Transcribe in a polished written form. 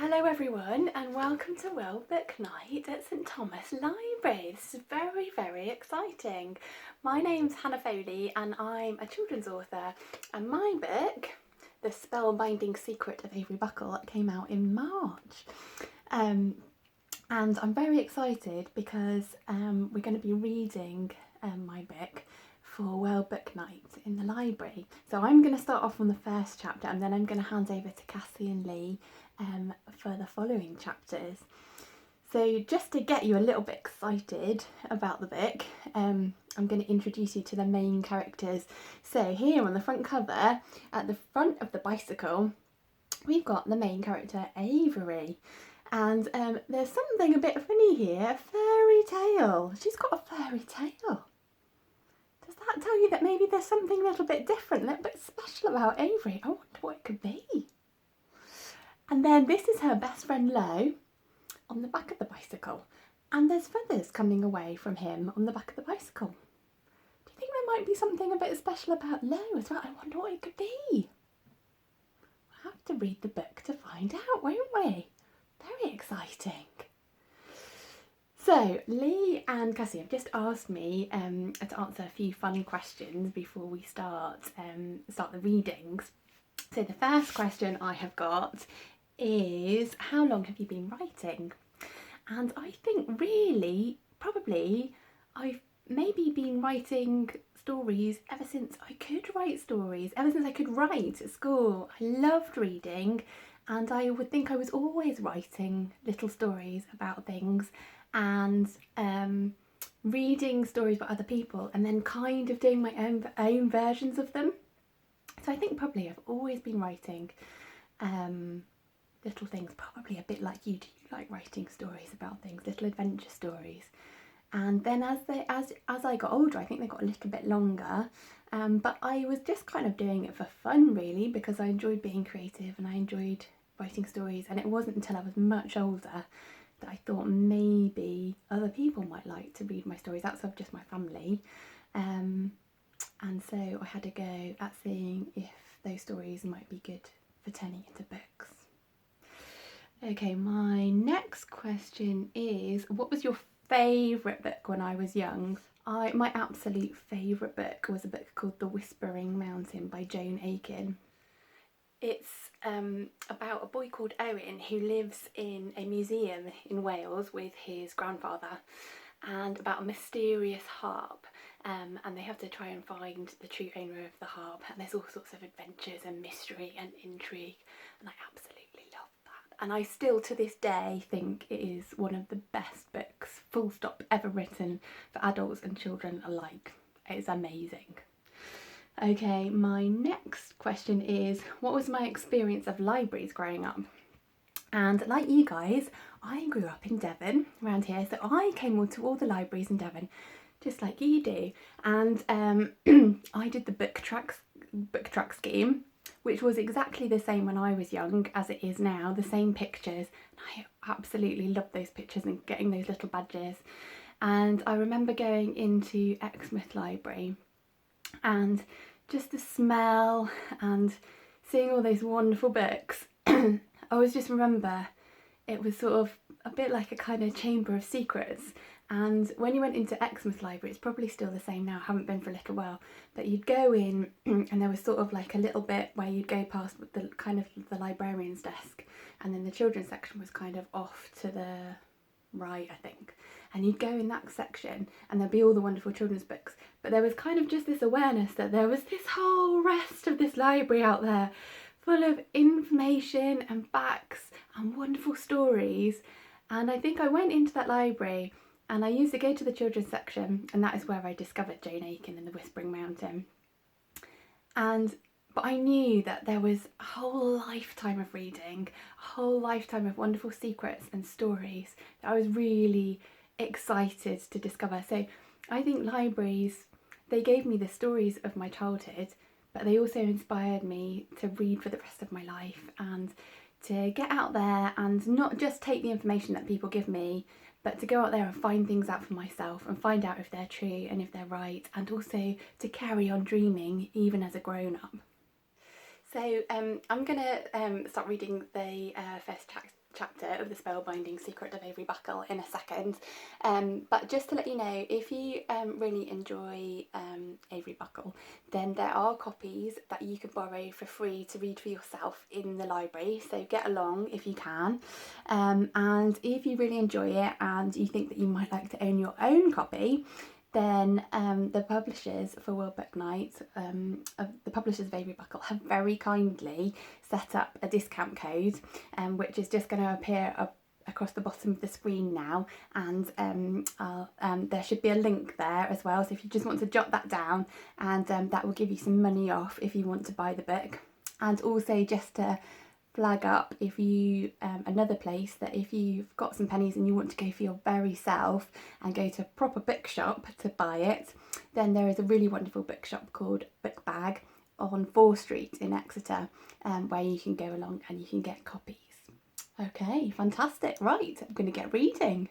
Hello everyone and welcome to World Book Night at St Thomas Library. This is very exciting. My name's Hannah Foley and I'm a children's author, and my book, The Spellbinding Secret of Avery Buckle, came out in March. And I'm very excited because we're going to be reading my book for World Book Night in the library. So I'm going to start off on the first chapter and then I'm going to hand over to Cassie and Lee for the following chapters. So just to get you a little bit excited about the book, I'm going to introduce you to the main characters. So here on the front cover, at the front of the bicycle, we've got the main character Avery. And there's something a bit funny here, a fairy tale. She's got a fairy tale. Does that tell you that maybe there's something a little bit different, a little bit special about Avery? I wonder what it could be. And then this is her best friend Lo on the back of the bicycle. And there's feathers coming away from him on the back of the bicycle. Do you think there might be something a bit special about Lo as well? I wonder what it could be. We'll have to read the book to find out, won't we? Very exciting. So Lee and Cassie have just asked me to answer a few fun questions before we start the readings. So the first question I have got is, how long have you been writing? And I think really, probably, I've maybe been writing stories ever since I could write stories, ever since I could write at school. I loved reading and I would think I was always writing little stories about things and reading stories about other people and then kind of doing my own versions of them. So I think probably I've always been writing little things, probably a bit like you do. You like writing stories about things, little adventure stories. And then as I got older, I think they got a little bit longer. But I was just kind of doing it for fun, really, because I enjoyed being creative and I enjoyed writing stories. And it wasn't until I was much older that I thought maybe other people might like to read my stories outside of just my family. And so I had a go at seeing if those stories might be good for turning into books. Okay, my next question is, what was your favourite book when I was young? My absolute favourite book was a book called The Whispering Mountain by Joan Aiken. It's about a boy called Owen who lives in a museum in Wales with his grandfather, and about a mysterious harp, and they have to try and find the true owner of the harp, and there's all sorts of adventures and mystery and intrigue, and I absolutely love that. And I still to this day think it is one of the best books, full stop, ever written for adults and children alike. It's amazing. Okay, my next question is, what was my experience of libraries growing up? And like you guys, I grew up in Devon, around here, so I came to all the libraries in Devon, just like you do. And I did the book track scheme, which was exactly the same when I was young as it is now, the same pictures. And I absolutely loved those pictures and getting those little badges. And I remember going into Exmouth Library and just the smell and seeing all those wonderful books. I always just remember it was sort of a bit like a kind of chamber of secrets. And when you went into Exmouth Library, it's probably still the same now, I haven't been for a little while, but you'd go in and there was sort of like a little bit where you'd go past the kind of the librarian's desk, and then the children's section was kind of off to the right, I think. And you'd go in that section and there'd be all the wonderful children's books, but there was kind of just this awareness that there was this whole rest of this library out there full of information and facts and wonderful stories. And I think I went into that library and I used to go to the children's section, and that is where I discovered Joan Aiken and The Whispering Mountain. But I knew that there was a whole lifetime of reading, a whole lifetime of wonderful secrets and stories that I was really excited to discover. So I think libraries, they gave me the stories of my childhood, but they also inspired me to read for the rest of my life and to get out there and not just take the information that people give me, but to go out there and find things out for myself and find out if they're true and if they're right, and also to carry on dreaming even as a grown-up. So I'm going to start reading the first chapter of the Spellbinding Secret of Avery Buckle in a second. But just to let you know, if you really enjoy Avery Buckle, then there are copies that you can borrow for free to read for yourself in the library, so get along if you can. And if you really enjoy it and you think that you might like to own your own copy, then the publishers for World Book Night, the publishers of Avery Buckle, have very kindly set up a discount code, which is just going to appear across the bottom of the screen now, and there should be a link there as well, so if you just want to jot that down, and that will give you some money off if you want to buy the book. And also, just to flag up, if you another place that if you've got some pennies and you want to go for your very self and go to a proper bookshop to buy it, then there is a really wonderful bookshop called Book Bag on 4 Street in Exeter, where you can go along and you can get copies. Okay, fantastic. Right, I'm going to get reading.